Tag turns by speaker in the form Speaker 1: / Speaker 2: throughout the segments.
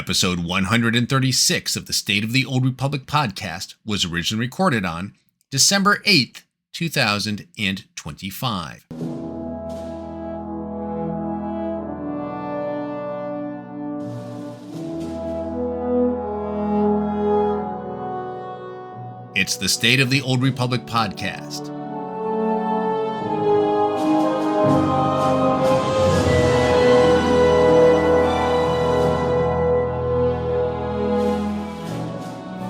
Speaker 1: Episode 136 of the State of the Old Republic podcast was originally recorded on December 8th, 2025. It's the State of the Old Republic podcast.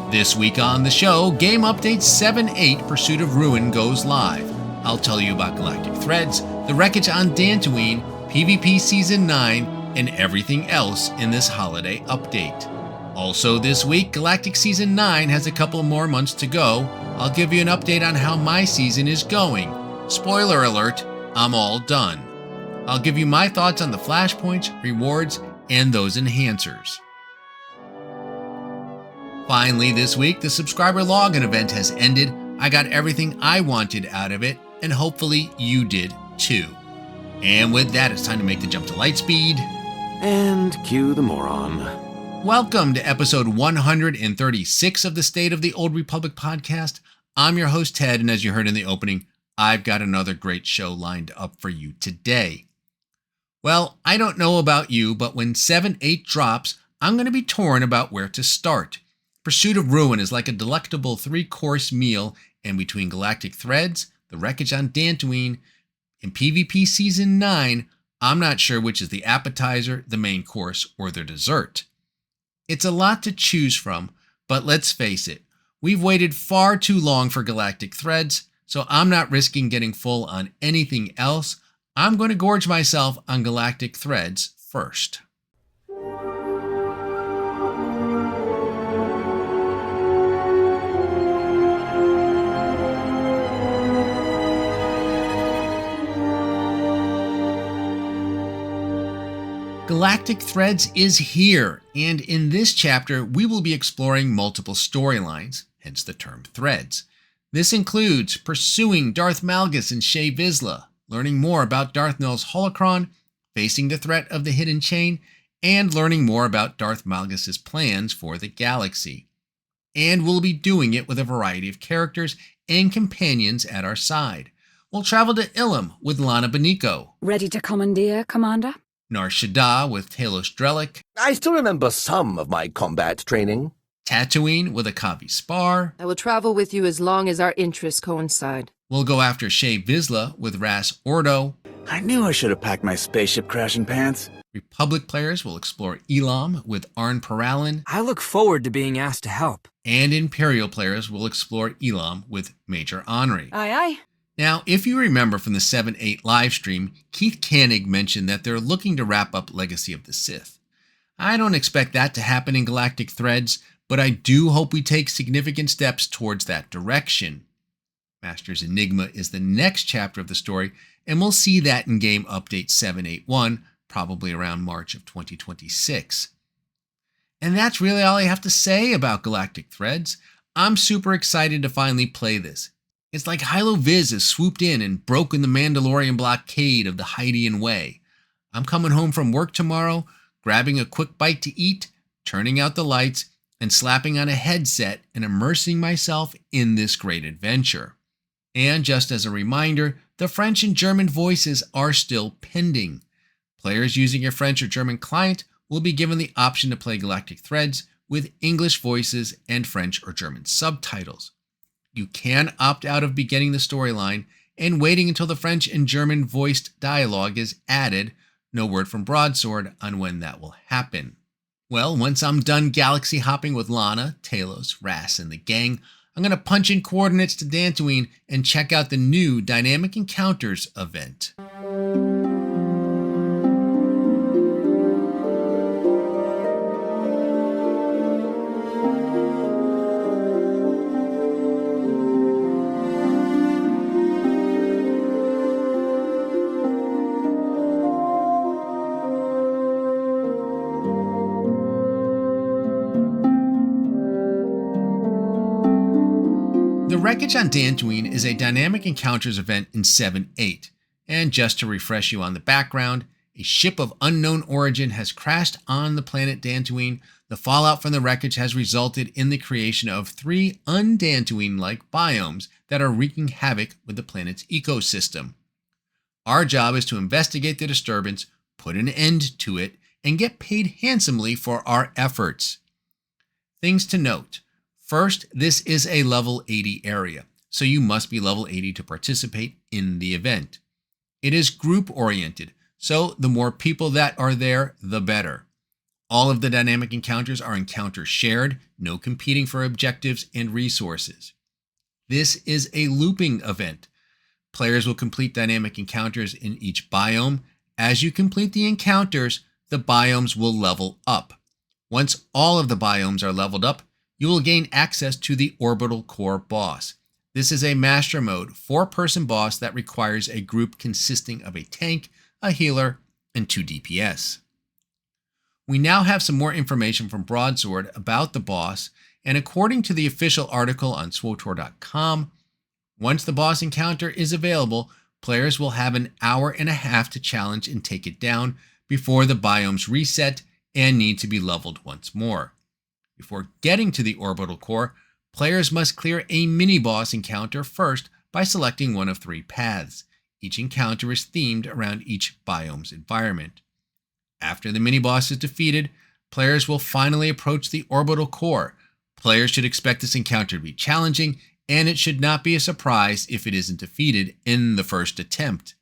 Speaker 1: This week on the show, Game Update 7.8 Pursuit of Ruin goes live. I'll tell you about Galactic Threads, the Wreckage on Dantooine, PvP Season 9, and everything else in this holiday update. Also this week, Galactic Season 9 has a couple more months to go. I'll give you an update on how my season is going. Spoiler alert, I'm all done. I'll give you my thoughts on the flashpoints, rewards, and those enhancers. Finally, this week, the subscriber login event has ended. I got everything I wanted out of it, and hopefully you did too. And with that, it's time to make the jump to lightspeed.
Speaker 2: And cue the moron.
Speaker 1: Welcome to episode 136 of the State of the Old Republic podcast. I'm your host, Ted, and as you heard in the opening, I've got another great show lined up for you today. Well, I don't know about you, but when 7.8 drops, I'm going to be torn about where to start. Pursuit of Ruin is like a delectable 3-course meal, and between Galactic Threads, the Wreckage on Dantooine, and PvP Season 9, I'm not sure which is the appetizer, the main course, or the dessert. It's a lot to choose from, but let's face it, we've waited far too long for Galactic Threads, so I'm not risking getting full on anything else. I'm going to gorge myself on Galactic Threads first. Galactic Threads is here, and in this chapter, we will be exploring multiple storylines, hence the term threads. This includes pursuing Darth Malgus and Shae Vizsla, learning more about Darth Nul's holocron, facing the threat of the Hidden Chain, and learning more about Darth Malgus' plans for the galaxy. And we'll be doing it with a variety of characters and companions at our side. We'll travel to Ilum with Lana Beniko.
Speaker 3: Ready to commandeer, Commander?
Speaker 1: Nar Shaddaa with Talos Drellick.
Speaker 2: I still remember some of my combat training.
Speaker 1: Tatooine with Akavi Spar.
Speaker 4: I will travel with you as long as our interests coincide.
Speaker 1: We'll go after Shae Vizsla with Ras Ordo.
Speaker 5: I knew I should have packed my spaceship crashing pants.
Speaker 1: Republic players will explore Elam with Arn Paralin.
Speaker 6: I look forward to being asked to help.
Speaker 1: And Imperial players will explore Elam with Major Henri.
Speaker 3: Aye, aye.
Speaker 1: Now, if you remember from the 7.8 livestream, Keith Koenig mentioned that they're looking to wrap up Legacy of the Sith. I don't expect that to happen in Galactic Threads, but I do hope we take significant steps towards that direction. Master's Enigma is the next chapter of the story, and we'll see that in Game Update 7.8.1, probably around March of 2026. And that's really all I have to say about Galactic Threads. I'm super excited to finally play this. It's like Hylo Viz has swooped in and broken the Mandalorian blockade of the Hydean way. I'm coming home from work tomorrow, grabbing a quick bite to eat, turning out the lights, and slapping on a headset and immersing myself in this great adventure. And just as a reminder, the French and German voices are still pending. Players using a French or German client will be given the option to play Galactic Threads with English voices and French or German subtitles. You can opt out of beginning the storyline and waiting until the French and German voiced dialogue is added. No word from Broadsword on when that will happen. Well, once I'm done galaxy hopping with Lana, Talos, Ras, and the gang, I'm going to punch in coordinates to Dantooine and check out the new Dynamic Encounters event. The Wreckage on Dantooine is a Dynamic Encounters event in 7.8, and just to refresh you on the background, A ship of unknown origin has crashed on the planet Dantooine. The fallout from the wreckage has resulted in the creation of 3 un-Dantooine-like biomes that are wreaking havoc with the planet's ecosystem. Our job is to investigate the disturbance, put an end to it, and get paid handsomely for our efforts. Things to note. First, this is a level 80 area, so you must be level 80 to participate in the event. It is group-oriented, so the more people that are there, the better. All of the dynamic encounters are encounters shared, no competing for objectives and resources. This is a looping event. Players will complete dynamic encounters in each biome. As you complete the encounters, the biomes will level up. Once all of the biomes are leveled up, you will gain access to the orbital core boss. This is a master mode 4-person boss that requires a group consisting of a tank, a healer, and 2 DPS. We now have some more information from Broadsword about the boss, and according to the official article on SWTOR.com, once the boss encounter is available, players will have an hour and a half to challenge and take it down before the biomes reset and need to be leveled once more. Before getting to the orbital core, players must clear a mini-boss encounter first by selecting one of 3 paths. Each encounter is themed around each biome's environment. After the mini-boss is defeated, players will finally approach the orbital core. Players should expect this encounter to be challenging, and it should not be a surprise if it isn't defeated in the first attempt.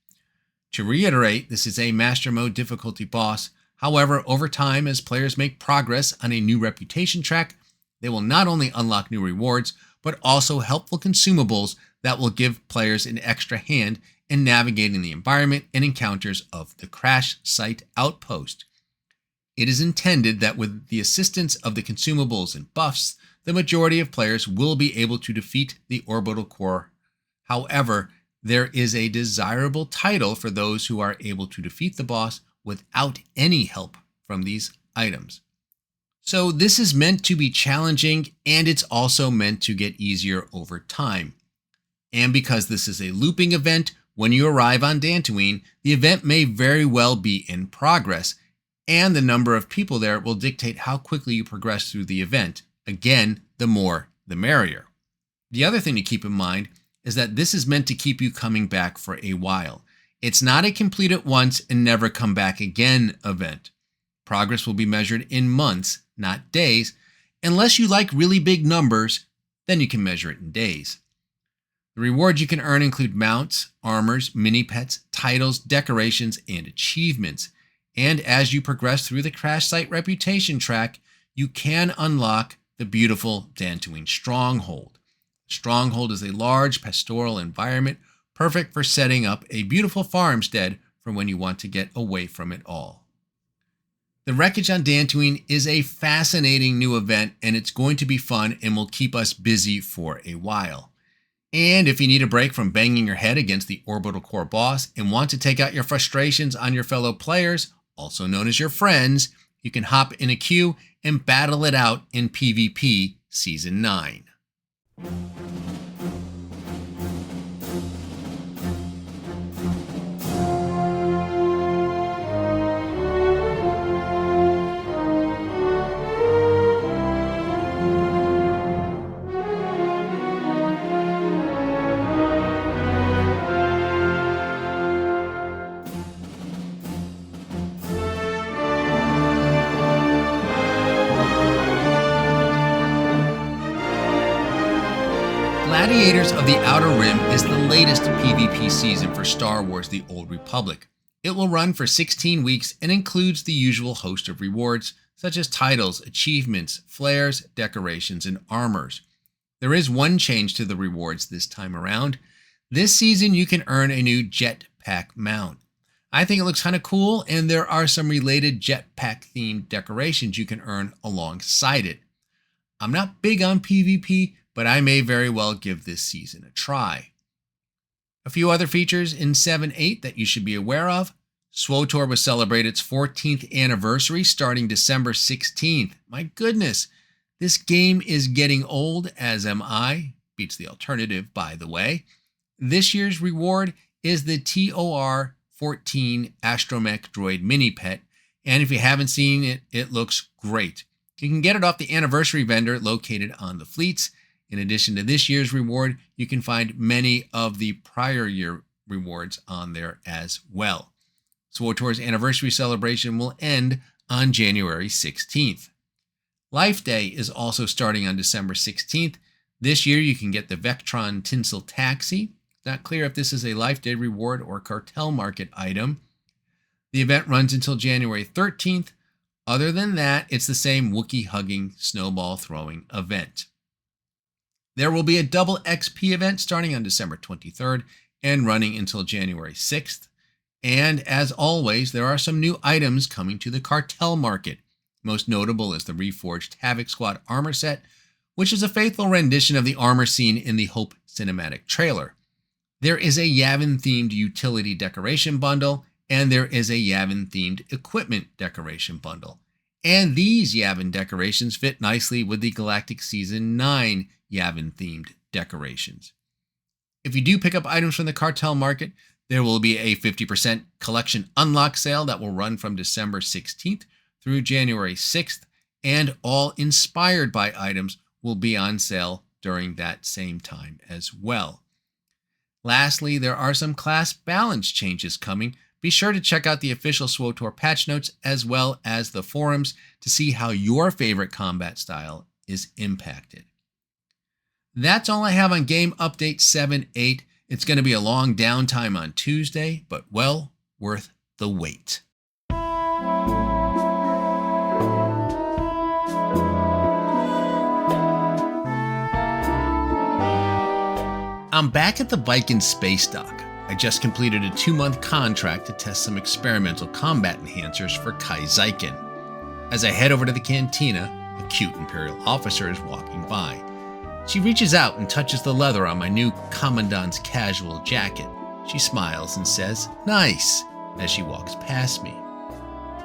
Speaker 1: To reiterate, this is a Master Mode difficulty boss. However, over time, as players make progress on a new reputation track, they will not only unlock new rewards, but also helpful consumables that will give players an extra hand in navigating the environment and encounters of the crash site outpost. It is intended that with the assistance of the consumables and buffs, the majority of players will be able to defeat the orbital core. However, there is a desirable title for those who are able to defeat the boss without any help from these items. So this is meant to be challenging, and it's also meant to get easier over time. And because this is a looping event, when you arrive on Dantooine, the event may very well be in progress, and the number of people there will dictate how quickly you progress through the event. Again, the more, the merrier. The other thing to keep in mind is that this is meant to keep you coming back for a while. It's not a complete it once and never come back again event. Progress will be measured in months, not days. Unless you like really big numbers, then you can measure it in days. The rewards you can earn include mounts, armors, mini-pets, titles, decorations, and achievements. And as you progress through the crash site reputation track, you can unlock the beautiful Dantooine Stronghold. Stronghold is a large pastoral environment perfect for setting up a beautiful farmstead for when you want to get away from it all. The Wreckage on Dantooine is a fascinating new event, and it's going to be fun and will keep us busy for a while. And if you need a break from banging your head against the orbital core boss and want to take out your frustrations on your fellow players, also known as your friends, you can hop in a queue and battle it out in PvP Season 9. Gladiators of the Outer Rim is the latest PvP season for Star Wars: The Old Republic. It will run for 16 weeks and includes the usual host of rewards, such as titles, achievements, flares, decorations, and armors. There is one change to the rewards this time around. This season you can earn a new jetpack mount. I think it looks kind of cool, and there are some related jetpack themed decorations you can earn alongside it. I'm not big on PvP, but I may very well give this season a try. A few other features in 7.8 that you should be aware of. SWTOR will celebrate its 14th anniversary starting December 16th. My goodness, this game is getting old, as am I. Beats the alternative, by the way. This year's reward is the TOR 14 Astromech Droid Mini Pet, and if you haven't seen it, it looks great. You can get it off the anniversary vendor located on the fleets. In addition to this year's reward, you can find many of the prior year rewards on there as well. SWTOR's anniversary celebration will end on January 16th. Life Day is also starting on December 16th. This year you can get the Vectron Tinsel Taxi. Not clear if this is a Life Day reward or cartel market item. The event runs until January 13th. Other than that, it's the same Wookiee hugging, snowball throwing event. There will be a double XP event starting on December 23rd and running until January 6th. And as always, there are some new items coming to the cartel market. Most notable is the reforged Havoc Squad armor set, which is a faithful rendition of the armor seen in the Hope cinematic trailer. There is a Yavin-themed utility decoration bundle, and there is a Yavin-themed equipment decoration bundle. And these Yavin decorations fit nicely with the Galactic Season 9 Yavin-themed decorations. If you do pick up items from the cartel market, there will be a 50% collection unlock sale that will run from December 16th through January 6th, and all inspired by items will be on sale during that same time as well. Lastly, there are some class balance changes coming. Be sure to check out the official SWTOR patch notes as well as the forums to see how your favorite combat style is impacted. That's all I have on Game Update 7.8. It's going to be a long downtime on Tuesday, but well worth the wait. I'm back at the Viking space dock. I just completed a 2-month contract to test some experimental combat enhancers for Kai Zykin. As I head over to the cantina, a cute Imperial officer is walking by. She reaches out and touches the leather on my new Commandant's casual jacket. She smiles and says, "Nice," as she walks past me.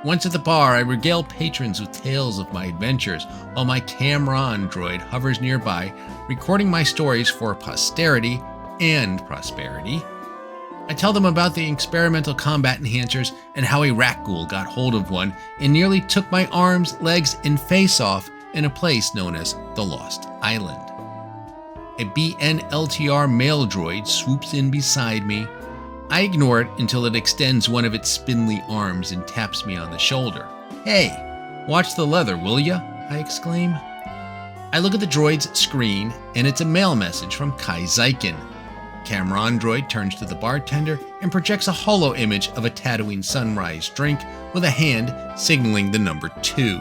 Speaker 1: Once at the bar, I regale patrons with tales of my adventures while my Camron droid hovers nearby, recording my stories for posterity and prosperity. I tell them about the experimental combat enhancers and how a rat ghoul got hold of one and nearly took my arms, legs, and face off in a place known as the Lost Island. A BNLTR mail droid swoops in beside me. I ignore it until it extends one of its spindly arms and taps me on the shoulder. "Hey, watch the leather, will ya?" I exclaim. I look at the droid's screen, and it's a mail message from Kai Zykin. Camron droid turns to the bartender and projects a holo image of a Dantooine sunrise drink with a hand signaling the number 2.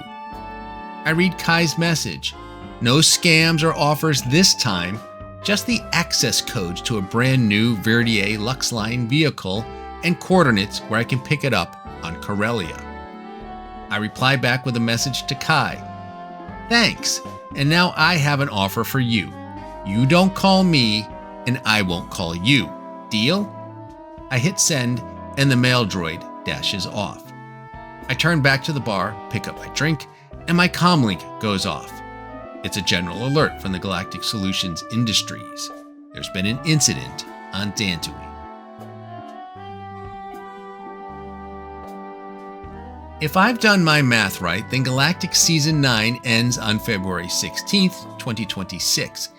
Speaker 1: I read Kai's message. No scams or offers this time, just the access codes to a brand new Verdier Luxline vehicle and coordinates where I can pick it up on Corellia. I reply back with a message to Kai. "Thanks, and now I have an offer for you. You don't call me, and I won't call you. Deal?" I hit send, and the mail droid dashes off. I turn back to the bar, pick up my drink, and my comlink goes off. It's a general alert from the Galactic Solutions Industries. There's been an incident on Dantooine. If I've done my math right, then Galactic Season 9 ends on February 16th, 2026.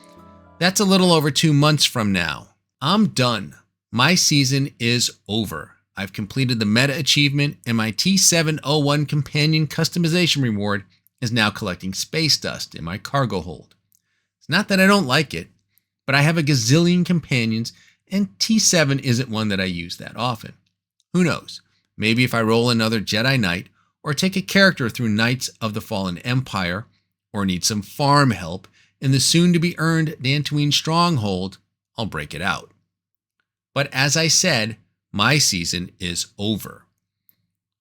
Speaker 1: That's a little over 2 months from now. I'm done. My season is over. I've completed the meta achievement, and my T701 companion customization reward is now collecting space dust in my cargo hold. It's not that I don't like it, but I have a gazillion companions, and T7 isn't one that I use that often. Who knows? Maybe if I roll another Jedi Knight, or take a character through Knights of the Fallen Empire, or need some farm help in the soon-to-be-earned Dantooine stronghold, I'll break it out. But as I said, my season is over.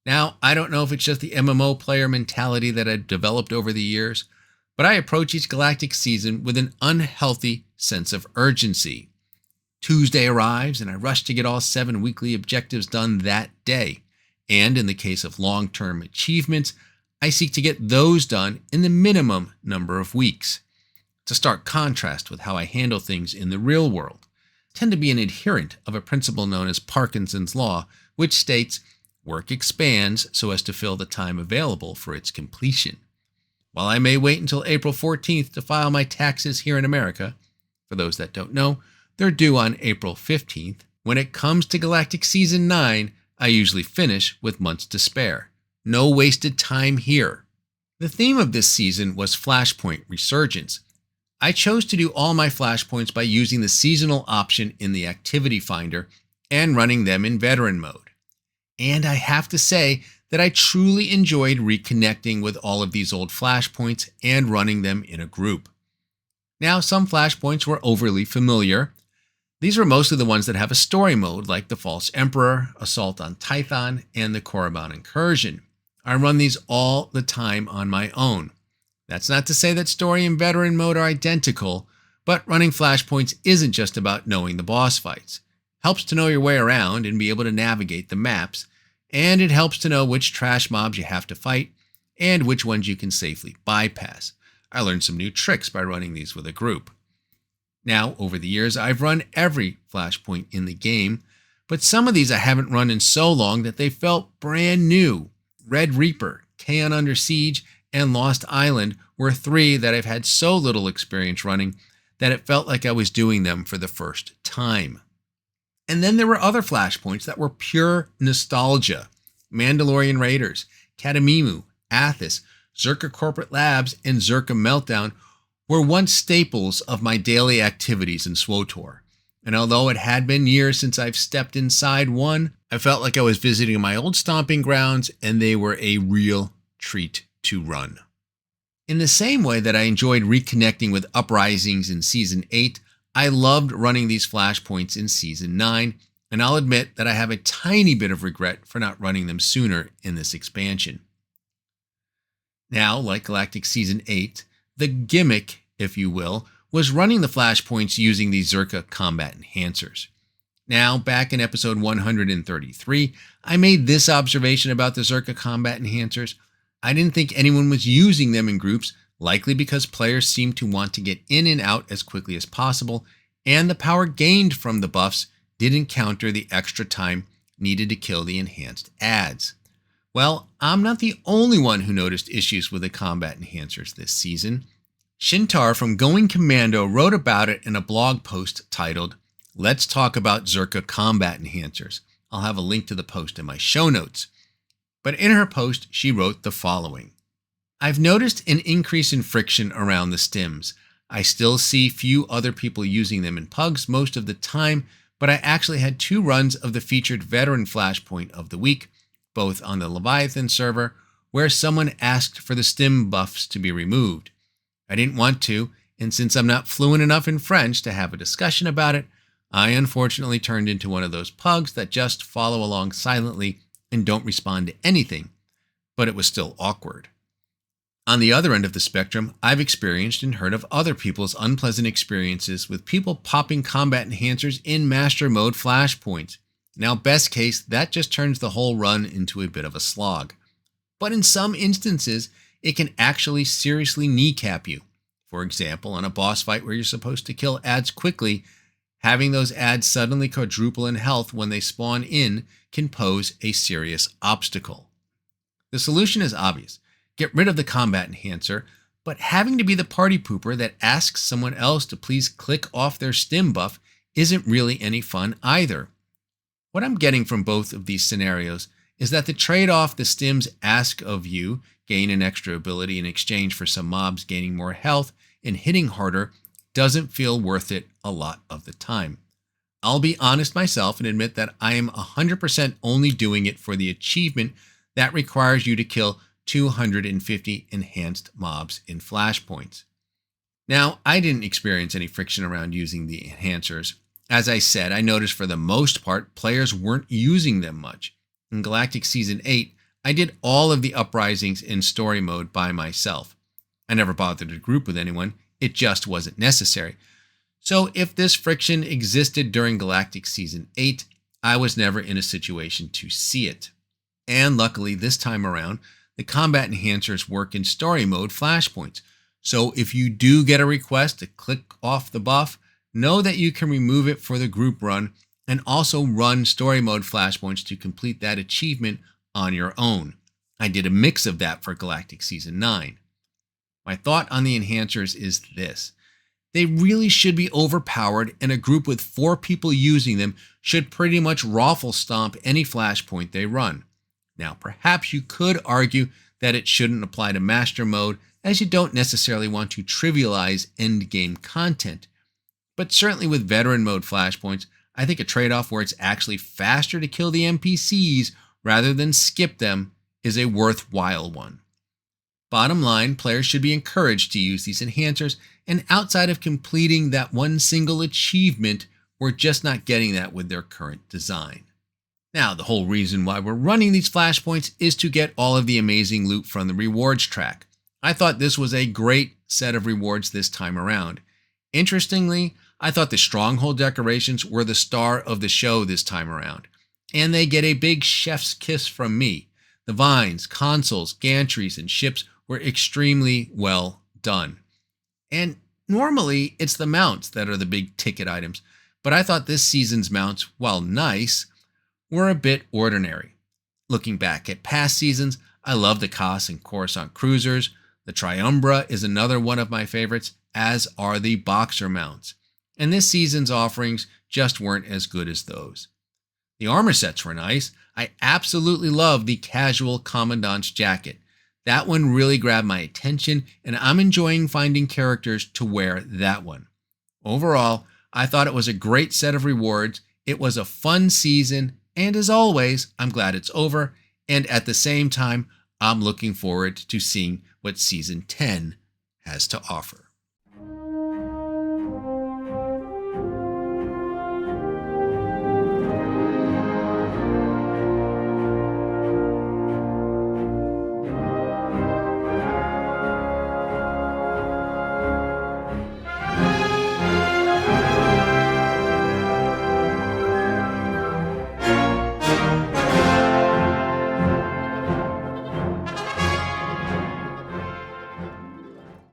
Speaker 1: Now, I don't know if it's just the MMO player mentality that I've developed over the years, but I approach each Galactic season with an unhealthy sense of urgency. Tuesday arrives, and I rush to get all 7 weekly objectives done that day. And in the case of long-term achievements, I seek to get those done in the minimum number of weeks. It's a stark contrast with how I handle things in the real world. I tend to be an adherent of a principle known as Parkinson's Law, which states, "Work expands so as to fill the time available for its completion." While I may wait until April 14th to file my taxes here in America, for those that don't know, they're due on April 15th. When it comes to Galactic Season 9, I usually finish with months to spare. No wasted time here. The theme of this season was Flashpoint Resurgence. I chose to do all my flashpoints by using the seasonal option in the Activity Finder and running them in Veteran mode. And I have to say that I truly enjoyed reconnecting with all of these old flashpoints and running them in a group. Now, some flashpoints were overly familiar. These were mostly the ones that have a story mode, like the False Emperor, Assault on Tython, and the Korriban Incursion. I run these all the time on my own. That's not to say that story and veteran mode are identical, but running flashpoints isn't just about knowing the boss fights. Helps to know your way around and be able to navigate the maps, and it helps to know which trash mobs you have to fight and which ones you can safely bypass. I learned some new tricks by running these with a group. Now, over the years, I've run every flashpoint in the game, but some of these I haven't run in so long that they felt brand new. Red Reaper, Kaon Under Siege, and Lost Island were three that I've had so little experience running that it felt like I was doing them for the first time. And then there were other flashpoints that were pure nostalgia. Mandalorian Raiders, Katamimu, Athos, Zerka Corporate Labs, and Zerka Meltdown were once staples of my daily activities in SWTOR. And although it had been years since I've stepped inside one, I felt like I was visiting my old stomping grounds, and they were a real treat to run. In the same way that I enjoyed reconnecting with Uprisings in Season 8, I loved running these flashpoints in Season 9, and I'll admit that I have a tiny bit of regret for not running them sooner in this expansion. Now, like Galactic Season 8, the gimmick, if you will, was running the flashpoints using the Zerka combat enhancers. Now, back in episode 133, I made this observation about the Zerka combat enhancers. I didn't think anyone was using them in groups, likely because players seemed to want to get in and out as quickly as possible, and the power gained from the buffs didn't counter the extra time needed to kill the enhanced adds. Well, I'm not the only one who noticed issues with the combat enhancers this season. Shintar from Going Commando wrote about it in a blog post titled, "Let's Talk About Zerka Combat Enhancers." I'll have a link to the post in my show notes. But in her post, she wrote the following. "I've noticed an increase in friction around the stims. I still see few other people using them in pugs most of the time, but I actually had 2 runs of the featured veteran flashpoint of the week, both on the Leviathan server, where someone asked for the stim buffs to be removed. I didn't want to, and since I'm not fluent enough in French to have a discussion about it, I unfortunately turned into one of those pugs that just follow along silently and don't respond to anything, but it was still awkward." On the other end of the spectrum, I've experienced and heard of other people's unpleasant experiences with people popping combat enhancers in Master Mode flashpoints. Now, best case, that just turns the whole run into a bit of a slog. But in some instances, it can actually seriously kneecap you. For example, on a boss fight where you're supposed to kill adds quickly, having those adds suddenly quadruple in health when they spawn in can pose a serious obstacle. The solution is obvious. Get rid of the combat enhancer, but having to be the party pooper that asks someone else to please click off their stim buff isn't really any fun either. What I'm getting from both of these scenarios is that the trade-off the stims ask of you, gain an extra ability in exchange for some mobs gaining more health and hitting harder, doesn't feel worth it a lot of the time. I'll be honest myself and admit that I am 100% only doing it for the achievement that requires you to kill 250 enhanced mobs in flashpoints. Now, I didn't experience any friction around using the enhancers. As I said, I noticed for the most part, players weren't using them much. In Galactic Season 8, I did all of the uprisings in story mode by myself. I never bothered to group with anyone, it just wasn't necessary. So if this friction existed during Galactic Season 8, I was never in a situation to see it. And luckily, this time around, the combat enhancers work in story mode flashpoints. So if you do get a request to click off the buff, know that you can remove it for the group run and also run story mode flashpoints to complete that achievement on your own. I did a mix of that for Galactic Season 9. My thought on the enhancers is this. They really should be overpowered, and a group with 4 people using them should pretty much raffle stomp any flashpoint they run. Now, perhaps you could argue that it shouldn't apply to Master Mode, as you don't necessarily want to trivialize endgame content. But certainly with Veteran Mode flashpoints, I think a trade-off where it's actually faster to kill the NPCs rather than skip them is a worthwhile one. Bottom line, players should be encouraged to use these enhancers, and outside of completing that one single achievement, we're just not getting that with their current design. Now, the whole reason why we're running these flashpoints is to get all of the amazing loot from the rewards track. I thought this was a great set of rewards this time around. Interestingly, I thought the Stronghold decorations were the star of the show this time around, and they get a big chef's kiss from me. The vines, consoles, gantries, and ships were extremely well done. And normally, it's the mounts that are the big ticket items, but I thought this season's mounts, while nice, were a bit ordinary. Looking back at past seasons, I love the Kos and Coruscant cruisers. The Triumbra is another one of my favorites, as are the Boxer mounts. And this season's offerings just weren't as good as those. The armor sets were nice. I absolutely love the casual Commandant's jacket. That one really grabbed my attention, and I'm enjoying finding characters to wear that one. Overall, I thought it was a great set of rewards. It was a fun season, and as always, I'm glad it's over, and at the same time, I'm looking forward to seeing what Season 10 has to offer.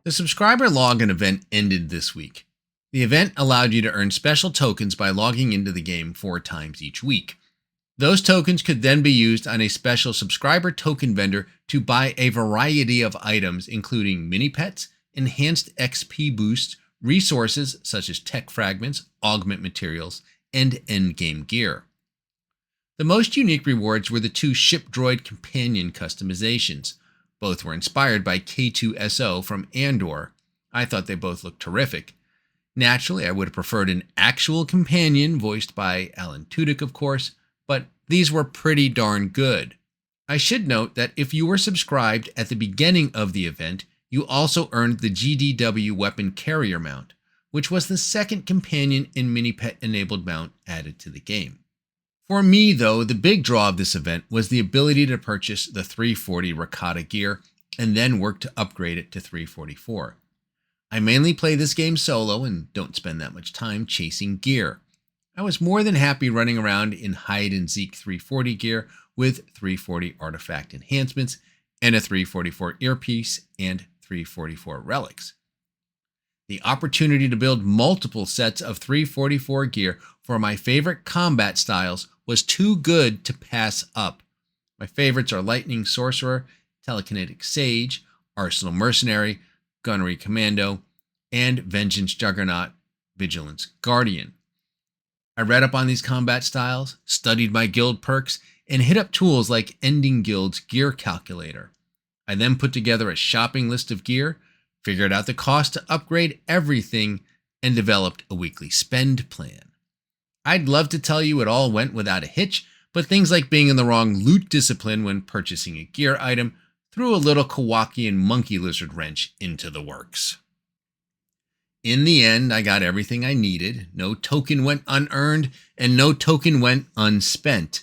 Speaker 1: The subscriber login event ended this week. The event allowed you to earn special tokens by logging into the game 4 times each week. Those tokens could then be used on a special subscriber token vendor to buy a variety of items, including mini pets, enhanced XP boosts, resources such as tech fragments, augment materials, and endgame gear. The most unique rewards were the 2 ship droid companion customizations. Both were inspired by K2SO from Andor. I thought they both looked terrific. Naturally, I would have preferred an actual companion voiced by Alan Tudyk, of course, but these were pretty darn good. I should note that if you were subscribed at the beginning of the event, you also earned the GDW weapon carrier mount, which was the second companion and mini-pet enabled mount added to the game. For me, though, the big draw of this event was the ability to purchase the 340 Rakata gear and then work to upgrade it to 344. I mainly play this game solo and don't spend that much time chasing gear. I was more than happy running around in hide and seek 340 gear with 340 artifact enhancements and a 344 earpiece and 344 relics. The opportunity to build multiple sets of 344 gear for my favorite combat styles was too good to pass up. My favorites are Lightning Sorcerer, Telekinetic Sage, Arsenal Mercenary, Gunnery Commando, and Vengeance Juggernaut, Vigilance Guardian. I read up on these combat styles, studied my guild perks, and hit up tools like Ending Guild's Gear Calculator. I then put together a shopping list of gear, figured out the cost to upgrade everything, and developed a weekly spend plan. I'd love to tell you it all went without a hitch, but things like being in the wrong loot discipline when purchasing a gear item threw a little Kowakian monkey lizard wrench into the works. In the end, I got everything I needed. No token went unearned, and no token went unspent.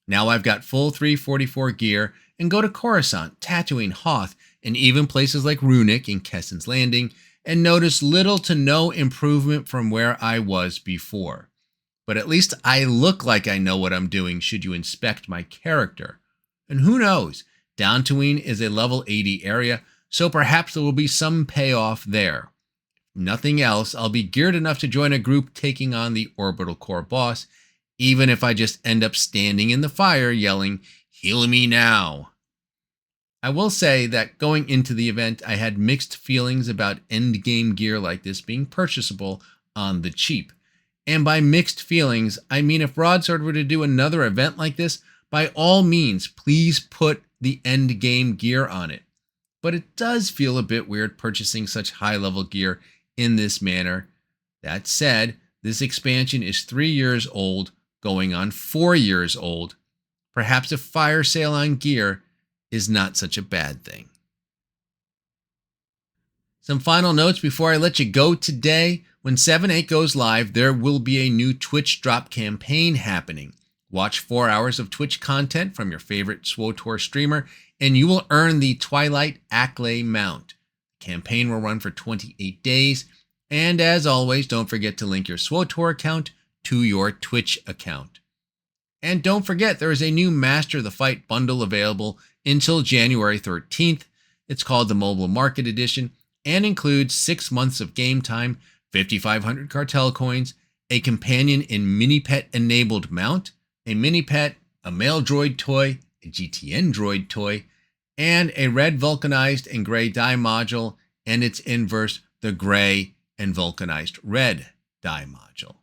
Speaker 1: Now I've got full 344 gear and go to Coruscant, Tatooine, Hoth, and even places like Runic and Kessen's Landing, and notice little to no improvement from where I was before. But at least I look like I know what I'm doing should you inspect my character. And who knows, Dantooine is a level 80 area, so perhaps there will be some payoff there. If nothing else, I'll be geared enough to join a group taking on the Orbital Core boss, even if I just end up standing in the fire yelling, "Heal me now." I will say that going into the event, I had mixed feelings about endgame gear like this being purchasable on the cheap. And by mixed feelings, I mean if Broadsword were to do another event like this, by all means, please put the endgame gear on it. But it does feel a bit weird purchasing such high-level gear in this manner. That said, this expansion is 3 years old, going on 4 years old. Perhaps a fire sale on gear is not such a bad thing. Some final notes before I let you go today. When 7.8 goes live, there will be a new Twitch drop campaign happening. Watch 4 hours of Twitch content from your favorite SWTOR streamer, and you will earn the Twilight Acklay mount. The campaign will run for 28 days, and as always, don't forget to link your SWTOR account to your Twitch account. And don't forget, there is a new Master the Fight bundle available until January 13th. It's called the Mobile Market Edition and includes 6 months of game time, 5,500 cartel coins, a companion and mini-pet enabled mount, a mini-pet, a male droid toy, a GTN droid toy, and a red vulcanized and gray dye module, and its inverse, the gray and vulcanized red dye module.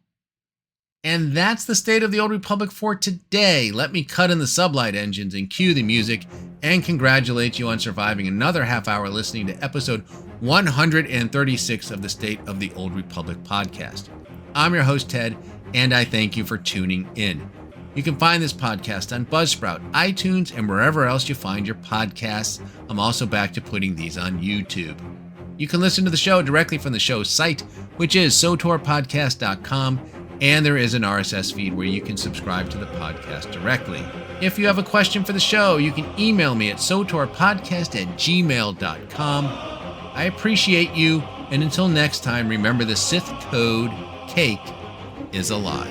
Speaker 1: And that's the state of the Old Republic for today. Let me cut in the sublight engines and cue the music and congratulate you on surviving another half hour listening to episode 136 of the State of the Old Republic podcast. I'm your host, Ted, and I thank you for tuning in. You can find this podcast on Buzzsprout, iTunes, and wherever else you find your podcasts. I'm also back to putting these on YouTube. You can listen to the show directly from the show's site, which is sotorpodcast.com, and there is an RSS feed where you can subscribe to the podcast directly. If you have a question for the show, you can email me at sotorpodcast@gmail.com. I appreciate you, and until next time, remember the Sith code, cake is a lie.